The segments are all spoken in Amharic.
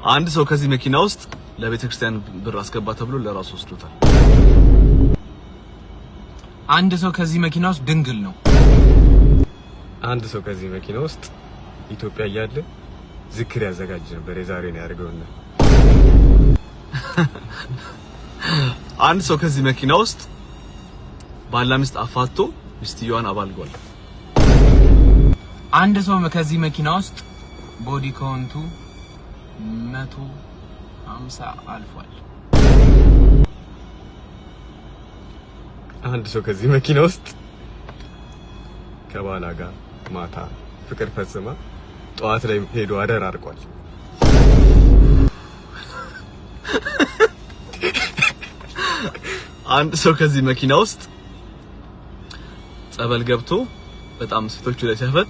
አንድ ሰው ከዚህ መኪና ውስጥ ለቤተክርስቲያን ብር አስገባ ተብሎ ለራሱ ወስዶታል። አንድ ሰው ከዚህ መኪና ውስጥ ድንግል ነው። አንድ ሰው ከዚህ መኪና ውስጥ ኢትዮጵያ እያለ ዝክር ያዘጋጅ ነበር። የዛሬ ነው ያደርገውና አንድ ሰው ከዚህ መኪና ውስጥ ባላ ሚስት አፋቶ ሚስትየዋን አባልጓል። አንድ ሰው ከዚህ መኪና ውስጥ ቦዲ ካውንቱ 150 አልፏል። አንድ ሰው ከዚህ መኪና ውስጥ ከባላ ጋር ማታ ፍቅር ፈጽማ ጧት ላይ ሄዶ አደር አርቋል። አንድ ሰው ከዚህ መኪና ውስጥ ጸበል ገብቶ በጣም ሴቶቹ ላይ ሲያፈጥ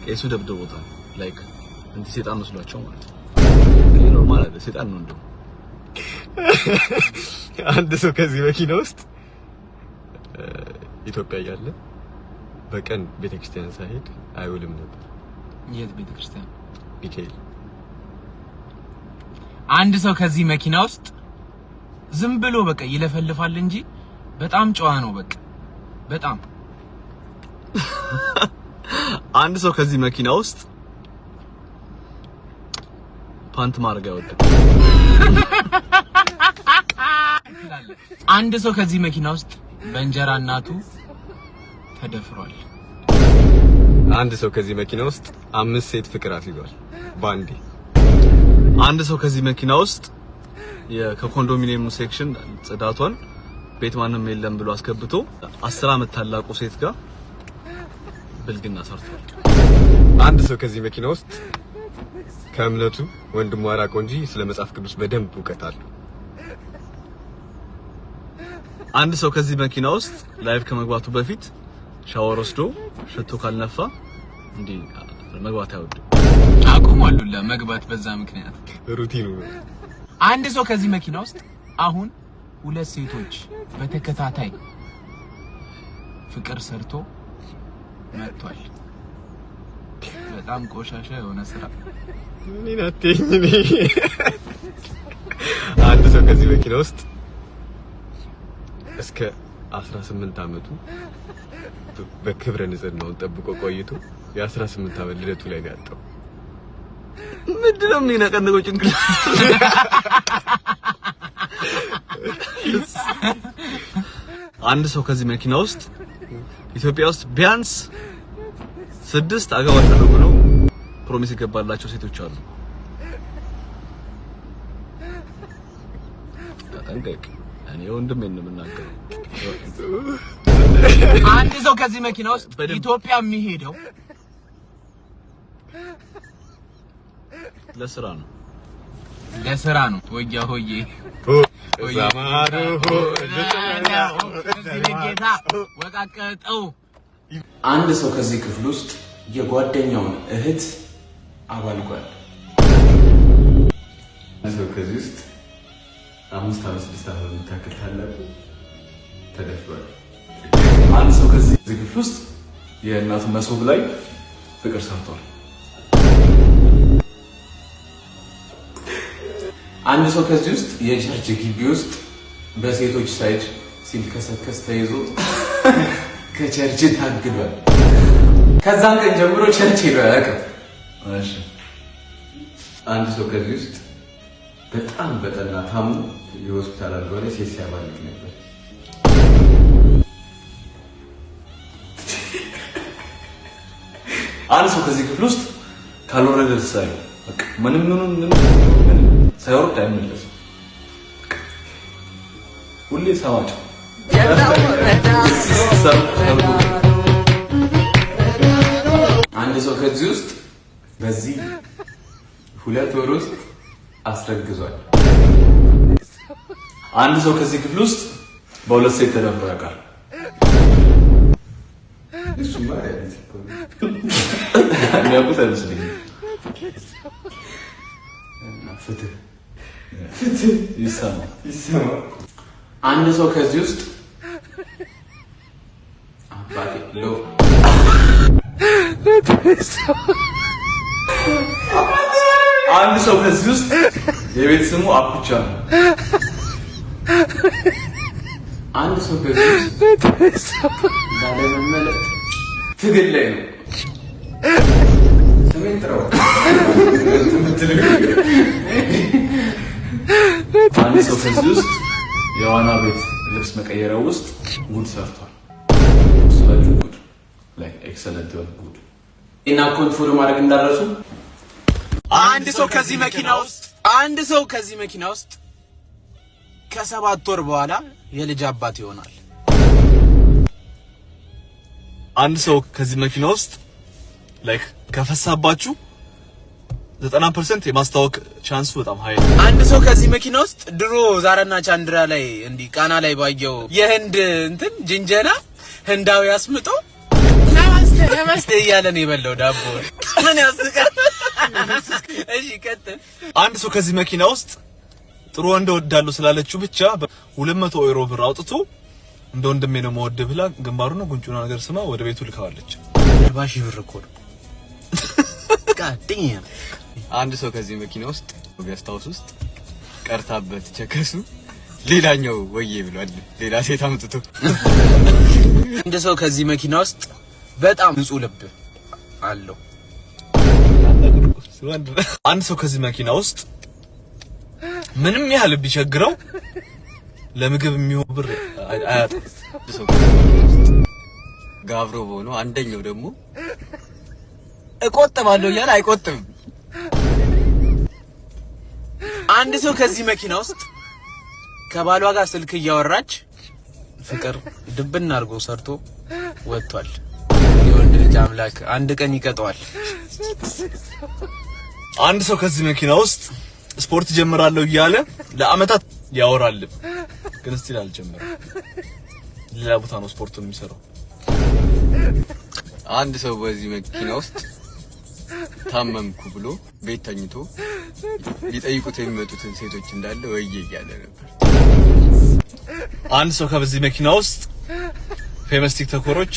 ቄሱ ደብድቦታል። ላይክ እንት ሰይጣን መስሏቸው ማለት ነው። ኖርማል አይደል? ሰይጣን ነው እንደው። አንድ ሰው ከዚህ መኪና ውስጥ ኢትዮጵያ እያለ በቀን ቤተክርስቲያን ሳይሄድ አይውልም ነበር። የት ቤተክርስቲያን? ሚካኤል። አንድ ሰው ከዚህ መኪና ውስጥ ዝም ብሎ በቃ ይለፈልፋል እንጂ በጣም ጨዋ ነው። በቃ በጣም አንድ ሰው ከዚህ መኪና ውስጥ ፓንት ማድረግ አይወድም። አንድ ሰው ከዚህ መኪና ውስጥ በእንጀራ እናቱ ተደፍሯል። አንድ ሰው ከዚህ መኪና ውስጥ 5 ሴት ፍቅር አስይዟል ባንዴ። አንድ ሰው ከዚህ መኪና ውስጥ ከኮንዶሚኒየም ሴክሽን ጽዳቷን ቤት ማንም የለም ብሎ አስገብቶ 10 አመት ታላቁ ሴት ጋር ብልግና ሰርቷል። አንድ ሰው ከዚህ መኪና ውስጥ ከእምነቱ ወንድሙ አራቀው እንጂ ስለ መጽሐፍ ቅዱስ በደንብ እውቀት አለው። አንድ ሰው ከዚህ መኪና ውስጥ ላይቭ ከመግባቱ በፊት ሻወር ወስዶ ሽቶ ካልነፋ እንዴ መግባት አይወድም። አቁሟል ለመግባት በዛ ምክንያት ሩቲኑ። አንድ ሰው ከዚህ መኪና ውስጥ አሁን 2 ሴቶች በተከታታይ ፍቅር ሰርቶ መጥቷል። በጣም ቆሻሻ የሆነ ስራ። ምን አትይኝ። አንድ ሰው ከዚህ መኪና ውስጥ እስከ 18 አመቱ በክብረ ንጽህናውን ጠብቆ ቆይቶ የ18 አመት ልደቱ ላይ ነው ያጣው። ምንድነው የሚነቀንቀው ጭንቅላት? አንድ ሰው ከዚህ መኪና ውስጥ ኢትዮጵያ ውስጥ ቢያንስ 6 አገባለሁ ብሎ ፕሮሚስ ይገባላቸው ሴቶች አሉ። ተጠንቀቅ። እኔ ወንድሜን ነው የምናገረው። አንድ ሰው ከዚህ መኪና ውስጥ ኢትዮጵያ የሚሄደው ለስራ ነው። ለስራ ነው። ወያ ሆዬ ዘማሩ ጌታ ወቃቀጠው። አንድ ሰው ከዚህ ክፍል ውስጥ የጓደኛውን እህት አባልጓል። አንድ ሰው ከዚህ ውስጥ 5 አመት 6 አመት የምታክል ታላቁ ተደፍሯል። አንድ ሰው ከዚህ ክፍል ውስጥ የእናቱ መሶብ ላይ ፍቅር ሰርቷል። አንድ ሰው ከዚህ ውስጥ የቸርች ግቢ ውስጥ በሴቶች ሳይድ ሲልከሰከስ ተይዞ ከቸርች ታግዷል። ከዛን ቀን ጀምሮ ቸርች ሄዶ አያውቅም። እሺ። አንድ ሰው ከዚህ ውስጥ በጣም በጠና ታሞ የሆስፒታል አልጋ ላይ ሴት ሲያባልግ ነበር። አንድ ሰው ከዚህ ክፍል ውስጥ ካልወረደ ሳይ በቃ ምንም ሳይወርድ አይመለስም። ሁሌ ሰማጭ አንድ ሰው ከዚህ ውስጥ በዚህ 2 ወር ውስጥ አስረግዟል። አንድ ሰው ከዚህ ክፍል ውስጥ በ2 ሴት ተደፍሮ ያውቃል። እሱ ማለት የሚያውቁት አይመስለኝም። ፍትህ ይሰማ። አንድ ሰው ከዚህ ውስጥ አባቴ ሎ አንድ ሰው ከዚህ ውስጥ የቤት ስሙ አኩቻ ነው። አንድ ሰው ከዚህ ውስጥ ላለመመለጥ ትግል ላይ ነው። ስሜን ጥራው። አንድ ሰው ከዚህ ውስጥ የዋና ቤት ልብስ መቀየሪያው ውስጥ ጉድ ሰርቷል። ስለዚህ ጉድ ላይ ኤክሰለንት ጉድ እና ኮንትሮል ማድረግ እንዳደረሱ አንድ ሰው ከዚህ መኪና ውስጥ ከ7 ወር በኋላ የልጅ አባት ይሆናል። አንድ ሰው ከዚህ መኪና ውስጥ ላይክ ከፈሳባችሁ 90% የማስታወቅ ቻንሱ በጣም ሃይ ነው። አንድ ሰው ከዚህ መኪና ውስጥ ድሮ ዛራና ቻንድራ ላይ እንዲህ ቃና ላይ ባየው የህንድ እንትን ጅንጀና ህንዳዊ አስምጦ ነማስተ እያለ ነው የበላው ዳቦ። ምን ያስቃል? እሺ ቀጥል። አንድ ሰው ከዚህ መኪና ውስጥ ጥሩ ወንድ ወዳለው ስላለችው ብቻ 200 ዩሮ ብር አውጥቶ እንደ ወንድሜ ነው መወደብ ብላ ግንባሩን ነው ጉንጩና ነገር ስማ ወደ ቤቱ ልካዋለች። 40,000 ብር እኮ ነው። ቃጥኛ አንድ ሰው ከዚህ መኪና ውስጥ ገስታውስ ውስጥ ቀርታበት ቸከሱ ሌላኛው ወዬ ብሏል። ሌላ ሴት አምጥቶ አንድ ሰው ከዚህ መኪና ውስጥ በጣም ንጹህ ልብ አለው። አንድ ሰው ከዚህ መኪና ውስጥ ምንም ያህል ቢቸግረው ለምግብ የሚሆን ብር አያጣም። ሰው ከዚህ መኪና ውስጥ ጋብሮ ሆኖ አንደኛው ደግሞ እቆጥባለሁ እያለ አይቆጥብም። አንድ ሰው ከዚህ መኪና ውስጥ ከባሏ ጋር ስልክ እያወራች ፍቅር ድብና አድርጎ ሰርቶ ወጥቷል። የወንድ ልጅ አምላክ አንድ ቀን ይቀጣዋል። አንድ ሰው ከዚህ መኪና ውስጥ ስፖርት ጀምራለሁ እያለ ለአመታት ያወራል፣ ግን ስቲል አልጀመረም። ሌላ ቦታ ነው ስፖርቱን የሚሰራው። አንድ ሰው በዚህ መኪና ውስጥ ታመምኩ ብሎ ቤት ተኝቶ ሊጠይቁት የሚመጡትን ሴቶች እንዳለ ወዬ እያለ ነበር። አንድ ሰው ከዚህ መኪና ውስጥ ፌመስ ቲክቶከሮች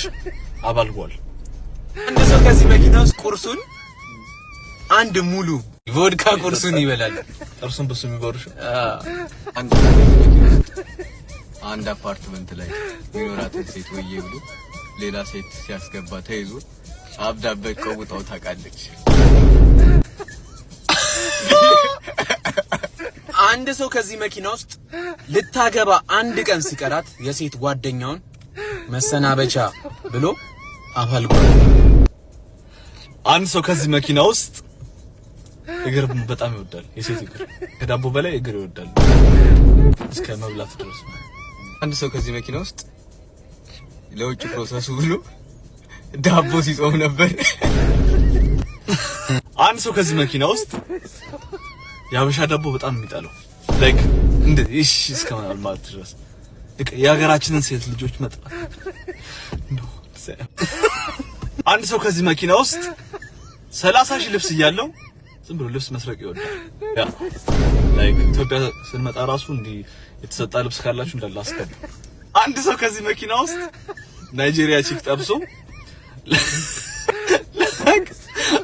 አባልጓል። አንድ ሰው ከዚህ መኪና ውስጥ ቁርሱን አንድ ሙሉ ቮድካ ቁርሱን ይበላል። ጥርሱን በሱ የሚጎርሽ አንድ ሰው ከዚህ መኪና ውስጥ አንድ አፓርትመንት ላይ የሚኖራትን ሴት ወዬ ብሎ ሌላ ሴት ሲያስገባ ተይዞ አብዳበት ቀውጣው ታውቃለች። አንድ ሰው ከዚህ መኪና ውስጥ ልታገባ አንድ ቀን ሲቀራት የሴት ጓደኛውን መሰናበቻ ብሎ አፈልጓል። አንድ ሰው ከዚህ መኪና ውስጥ እግር በጣም ይወዳል። የሴት እግር ከዳቦ በላይ እግር ይወዳል እስከ መብላት ድረስ። አንድ ሰው ከዚህ መኪና ውስጥ ለውጭ ፕሮሰሱ ብሎ ዳቦ ሲጾም ነበር። አንድ ሰው ከዚህ መኪና ውስጥ የሀበሻ ዳቦ በጣም የሚጠላው ላይክ እንደ እሺ እስከማል ማለት ድረስ የሀገራችንን ሴት ልጆች መጥራት ነው። አንድ ሰው ከዚህ መኪና ውስጥ 30,000 ልብስ እያለው ዝም ብሎ ልብስ መስረቅ ይወዳል። ያ ላይክ ኢትዮጵያ ስንመጣ ራሱ እንዲህ የተሰጣ ልብስ ካላችሁ እንዳለ አስገቡ። አንድ ሰው ከዚህ መኪና ውስጥ ናይጄሪያ ቺክ ጠብሶ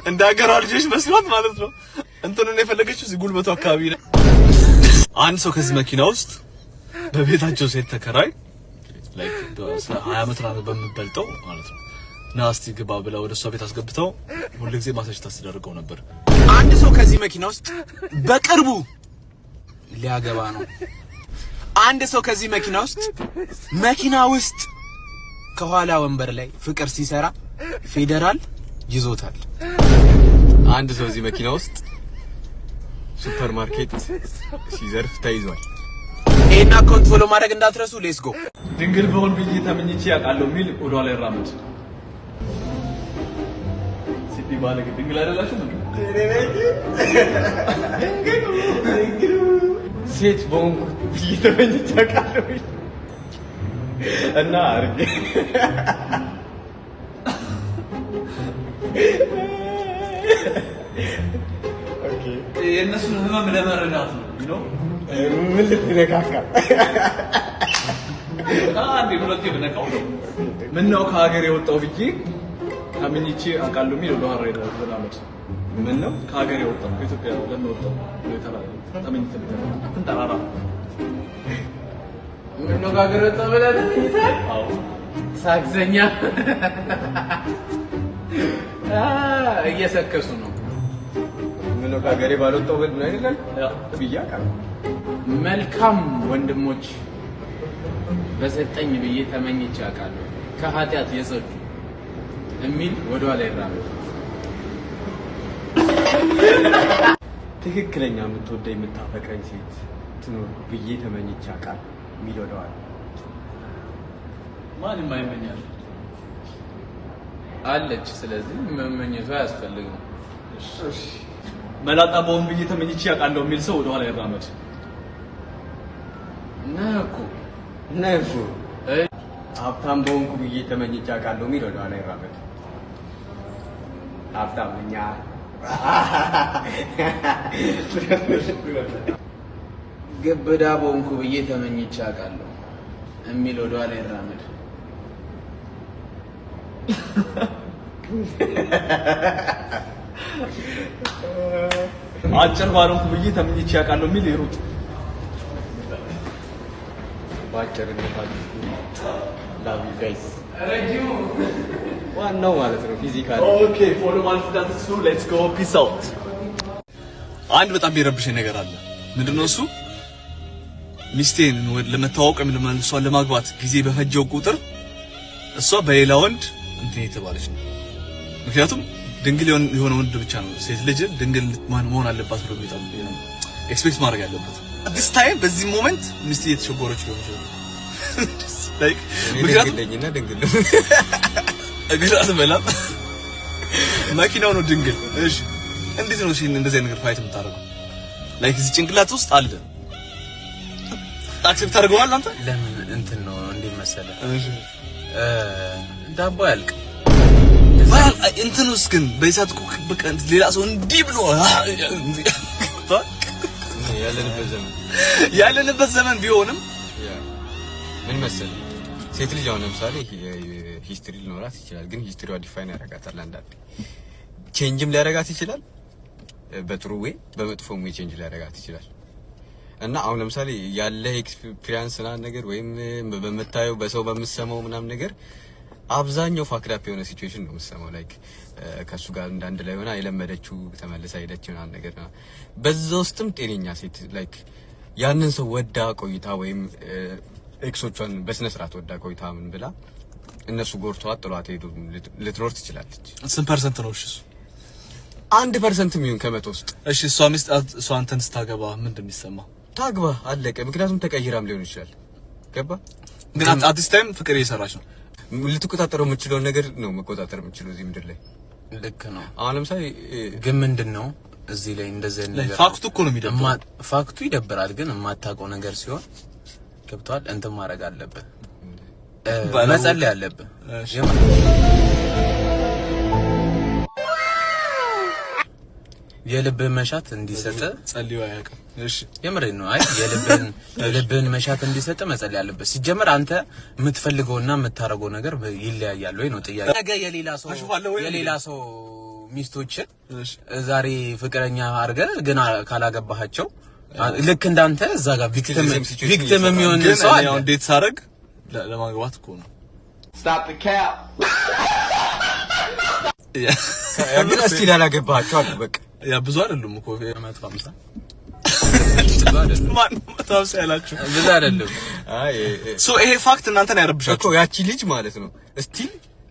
እንደ ሀገሯ ልጆች መስሏት ማለት ነው እንትኑን የፈለገችው እዚህ ጉልበቱ አካባቢ ነው። አንድ ሰው ከዚህ መኪና ውስጥ በቤታቸው ሴት ተከራይ ላይክ 20 ዓመት ነው በምበልጠው ማለት ነው ናስቲ ግባ ብላ ወደ እሷ ቤት አስገብተው ሁሉ ጊዜ ማሳጅ ታስደርገው ነበር። አንድ ሰው ከዚህ መኪና ውስጥ በቅርቡ ሊያገባ ነው። አንድ ሰው ከዚህ መኪና ውስጥ መኪና ውስጥ ከኋላ ወንበር ላይ ፍቅር ሲሰራ ፌደራል ይዞታል። አንድ ሰው እዚህ መኪና ውስጥ ሱፐርማርኬት ሲዘርፍ ተይዟል። ይሄን አካውንት ፎሎ ማድረግ እንዳትረሱ። ሌትስ ጎ። ድንግል በሆን ብዬ ተመኝቼ ያውቃለሁ የሚል ወደ ኋላ ይራመድ። ሲዲ ባለግ ድንግል አይደላችሁ ነው ሴት በሆንኩ ብዬ ተመኝቼ ያውቃለሁ እና አርጌ የእነሱን ህመም ለመረዳት ነው። ምን ልትነካካ አንዴ ሁለቴ ብነካው ነው ምነው ከሀገር የወጣው ብዬ ተመኝቼ አውቃለሁ የሚል ወደ ኋላ ይራመድ። ምን ነው ከሀገር የወጣው ከኢትዮጵያ ለምን ወጣው? ተመኝተ ተንጠራራ ምን ነው ከሀገር ወጣው ብለህ አዎ ሳክሰኛ እየሰከሱ ነው። ምን ነው ከሀገሬ ባልወጣው ብል ነው አይደል? ብያ ቃል መልካም ወንድሞች በሰጠኝ ብዬ ተመኝቼ አውቃለሁ ከኃጢአት የጸዱ የሚል ወደኋላ ይራመድ። ትክክለኛ የምትወደኝ የምታፈቅረኝ ሴት ትኖር ብዬ ተመኝቼ አውቃለሁ የሚል ወደኋላ ማንም አይመኛል አለች። ስለዚህ መመኘቱ አያስፈልግም። መላጣ በሆን ብዬ ተመኝቼ አውቃለሁ የሚል ሰው ወደኋላ ይራመድ። ነኩ ሀብታም በሆንኩ ብዬ ተመኝቼ አውቃለሁ የሚል ወደኋላ ይራመድ። ሀብታም ነኝ ግብዳ በሆንኩ ብዬ ተመኝቼ አውቃለሁ የሚል ወደኋላ ይራመድ። አጭር ባልሆንኩ ብዬ ተመኝቼ አውቃለሁ የሚል ይሩጥ። በአጭርነታችሁ ላቭ ዩ ጋይስ ረጅሙ ዋናው ማለት ነው ፊዚካሊ። ኦኬ ፎሎ ማለት ዳትስ ቱ ሌትስ ጎ ፒስ አውት። አንድ በጣም የሚረብሽኝ ነገር አለ። ምንድነው እሱ? ሚስቴን ለመታወቅ እሷን ለማግባት ጊዜ በፈጀው ቁጥር እሷ በሌላ ወንድ እንትን የተባለች ነው። ምክንያቱም ድንግል የሆነ ወንድ ብቻ ነው ሴት ልጅ ድንግል መሆን አለባት ብሎ የሚጠብቅ ኤክስፔክት ማድረግ ያለበት። this time በዚህ ሞመንት ሚስቴ እየተሸጎረች ነው like ምክንያቱም ድንግልና ድንግል እግራት በላም መኪናው ነው ድንግል። እሺ እንዴት ነው እንደዚህ ነገር ፋይት የምታደርገው? ላይክ እዚህ ጭንቅላት ውስጥ አለ አክሰፕት ታደርገዋል አንተ? ለምን እንትን ነው እንዴ መሰለህ? ዳቦ ያልቅ እንትን ውስጥ ግን በይሳት በቃ ሌላ ሰው እንዲህ ብሎ ያለንበት ዘመን ቢሆንም ምን መሰለህ ሴት ልጅ አሁን ለምሳሌ ሂስትሪ ሊኖራት ይችላል፣ ግን ሂስትሪዋ ዲፋይን ያደርጋታል። አንዳንዴ ቼንጅም ሊያደርጋት ይችላል፣ በጥሩ ወይ በመጥፎም ወይ ቼንጅ ሊያደርጋት ይችላል። እና አሁን ለምሳሌ ያለ ኤክስፒሪያንስ እና ነገር ወይም በመታየው በሰው በመሰማው ምናምን ነገር አብዛኛው ፋክዳፕ የሆነ ሲቹዌሽን ነው የምሰማው። ላይክ ከሱ ጋር እንዳንድ ላይ ሆና የለመደችው ተመልሳ ሄደች ምናምን ነገር ነው። በዛ ውስጥም ጤነኛ ሴት ላይክ ያንን ሰው ወዳ ቆይታ ወይም ኤክሶቿን በስነ ስርዓት ወዳ ቆይታ ምን ብላ እነሱ ጎርቷት ጥሏት ሄዱ ልትኖር ትችላለች። ስንት ፐርሰንት ነው? እሺ እሱ 1% የሚሆን ከመቶ ውስጥ። እሺ እሷ ሚስት እሷ አንተን ስታገባ ምን እንደሚሰማ ታግባ አለቀ። ምክንያቱም ተቀይራም ሊሆን ይችላል። ገባ ግን አዲስ ታይም ፍቅር እየሰራች ነው። ልትቆጣጠረው የምችለው ነገር ነው መቆጣጠር የምችለው እዚህ ምድር ላይ። ልክ ነው። አሁን ለምሳሌ ግን ምንድነው እዚህ ላይ እንደዚህ ነገር ፋክቱ እኮ ነው የሚደብረው። ፋክቱ ይደብራል፣ ግን የማታውቀው ነገር ሲሆን ገብቷል። እንትን ማድረግ አለብህ፣ መጸለይ አለብህ። የልብህን መሻት እንዲሰጥ ጸልዩ አያውቅም። እሺ የምሬን ነው። አይ የልብህን መሻት እንዲሰጥ መጸለይ አለበት። ሲጀመር አንተ የምትፈልገውና የምታረገው ነገር ይለያያል ወይ ነው ጥያቄ። ነገ የሌላ ሰው ሚስቶችን ዛሬ ፍቅረኛ አድርገህ ግን ካላገባሃቸው ልክ እንዳንተ እዛ ጋር ቪክቲም የሚሆን ሰው አለ። ያው እንዴት ሳረግ ለማግባት እኮ ነው። ስታፕ ዘ ካፕ ግን እስቲ ያላገባሃቸው አሉ። በቃ ያ ብዙ አይደሉም እኮ 150 ማን ታውስ ያላችሁ ብዙ አይደለም። አይ ይሄ ፋክት እናንተን ያረብሻችሁ እኮ። ያቺ ልጅ ማለት ነው እስቲ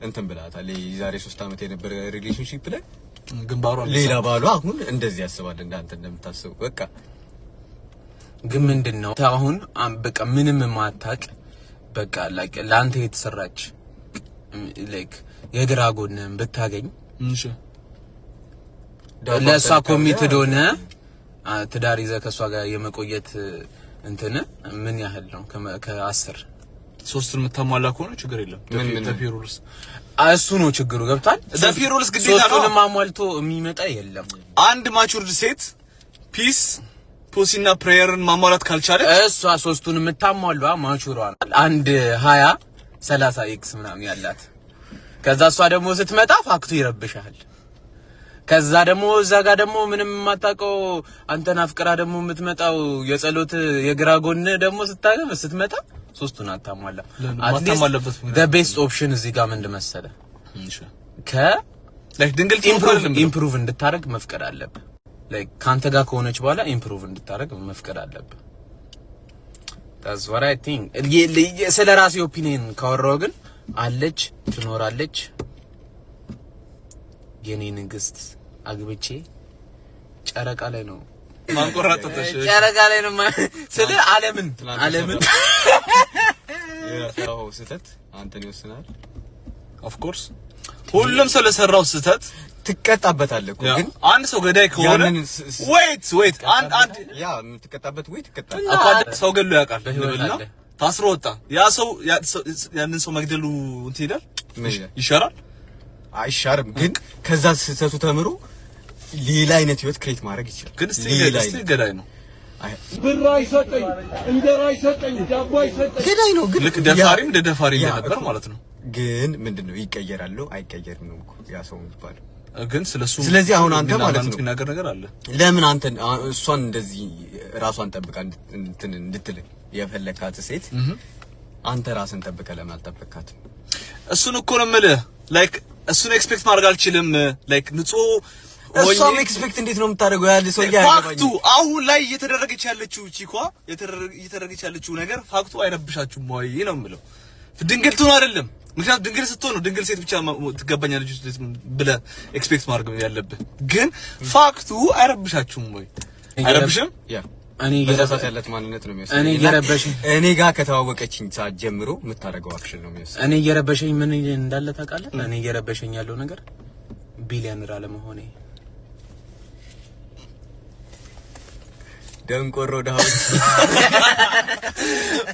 እንትን ብላታል። የዛሬ 3 አመት የነበረ ሪሌሽንሺፕ ላይ ግንባሯን ሌላ ባሏ አሁን እንደዚህ ያስባል እንዳንተ እንደምታስበው። በቃ ግን ምንድነው አሁን በቃ ምንም ማታቅ በቃ ለአንተ የተሰራች ላይክ የግራ ጎንን ብታገኝ እሺ ለሷ ኮሚትድ ሆነ ትዳር ይዘህ ከሷ ጋር የመቆየት እንትን ምን ያህል ነው? ከ10 3ን የምታሟላ ከሆነ ችግር የለም። ተፒሩልስ እሱ ነው ችግሩ። ገብቷል። ተፒሩልስ ግዴታ ነው። 3ን ማሟልቶ የሚመጣ የለም። አንድ ማቹርድ ሴት ፒስ ፑሲና ፕሬየርን ማሟላት ካልቻለች እሷ 3ቱን የምታሟላ ማቹሯ አንድ 20 30 ኤክስ ምናምን ያላት ከዛ እሷ ደግሞ ስትመጣ ፋክቱ ይረብሻል። ከዛ ደግሞ እዛ ጋር ደግሞ ምንም የማታውቀው አንተን አፍቅራ ደግሞ የምትመጣው የጸሎት የግራ ጎን ደግሞ ስታገም ስትመጣ ሶስቱን አታሟላ። አታሟላበት the best option እዚህ ጋር ምን መሰለህ like ድንግል ኢምፕሩቭ እንድታረግ መፍቀድ አለብህ። like ካንተ ጋር ከሆነች በኋላ ኢምፕሩቭ እንድታረግ መፍቀድ አለብህ። that's what I think። ስለ ራሴ ኦፒኒየን ካወራው ግን አለች ትኖራለች የኔ ንግስት አግብቼ ጨረቃ ላይ ነው ማንቆራጠጥሽ ጨረቃ ላይ ነው ስለ ዓለምን ያው ስህተት አንተን ይወስናል። of course ሁሉም ሰው ለሰራው ስህተት ትቀጣበታለህ እኮ ግን አንድ ሰው ገዳይ ከሆነ wait አንድ ያ የምትቀጣበት ወይ ትቀጣለህ። ሰው ገሎ ያውቃል እና ታስሮ ወጣ ያ ሰው ያንን ሰው መግደሉ እንትን ይላል ይሻራል አይሻርም። ግን ከዛ ስህተቱ ተምሮ ሌላ አይነት ህይወት ክሬት ማድረግ ይችላል። ግን እስቲ ገዳይ ነው ብር አይሰጠኝ እንጀራ አይሰጠኝ ዳቦ አይሰጠኝ ገዳይ ነው። ግን ልክ ደፋሪም ደፋሪ ነበር ማለት ነው። ግን ምንድነው ይቀየራል አይቀየርም ነው እኮ ያ ሰው የሚባለው። ግን ስለዚህ አሁን አንተ ማለት ነው የሚናገር ነገር አለ። ለምን አንተ እሷን እንደዚህ ራሷን ጠብቃ እንድትል የፈለካት ሴት አንተ ራስን ጠብቀ ለምን አልጠበቃትም? እሱን እኮ ነው የምልህ። ላይክ እሱን ኤክስፔክት ማድረግ አልችልም። ላይክ ንጹህ እሷም ኤክስፔክት እንዴት ነው የምታደርገው? ያለ ሰው ፋክቱ አሁን ላይ እየተደረገች ያለችው ቺኳ እየተደረገች ያለችው ነገር ፋክቱ አይረብሻችሁም ወይ ነው የምለው። ድንግል ትሆን አይደለም። ምክንያቱም ድንግል ስትሆን ነው ድንግል ሴት ብቻ ትገባኛለች ብለህ ኤክስፔክት ማድረግ ያለብህ። ግን ፋክቱ አይረብሻችሁም ወይ? አይረብሽም? ያ እኔ ያለት ማንነት ነው የሚወስነው። እኔ ጋር ከተዋወቀችኝ ሰዓት ጀምሮ የምታደርገው አክሽን ነው የሚወስነው። እኔ እየረበሸኝ ምን እንዳለ ታውቃለህ? እኔ እየረበሸኝ ያለው ነገር ቢሊየነር አለመሆኔ። ደንቆሮ ዳውት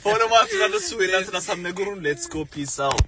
ፎሎ ማርክ ለሱ የላንተና ሳም ነገሩን ሌትስ ጎ ፒስ አውት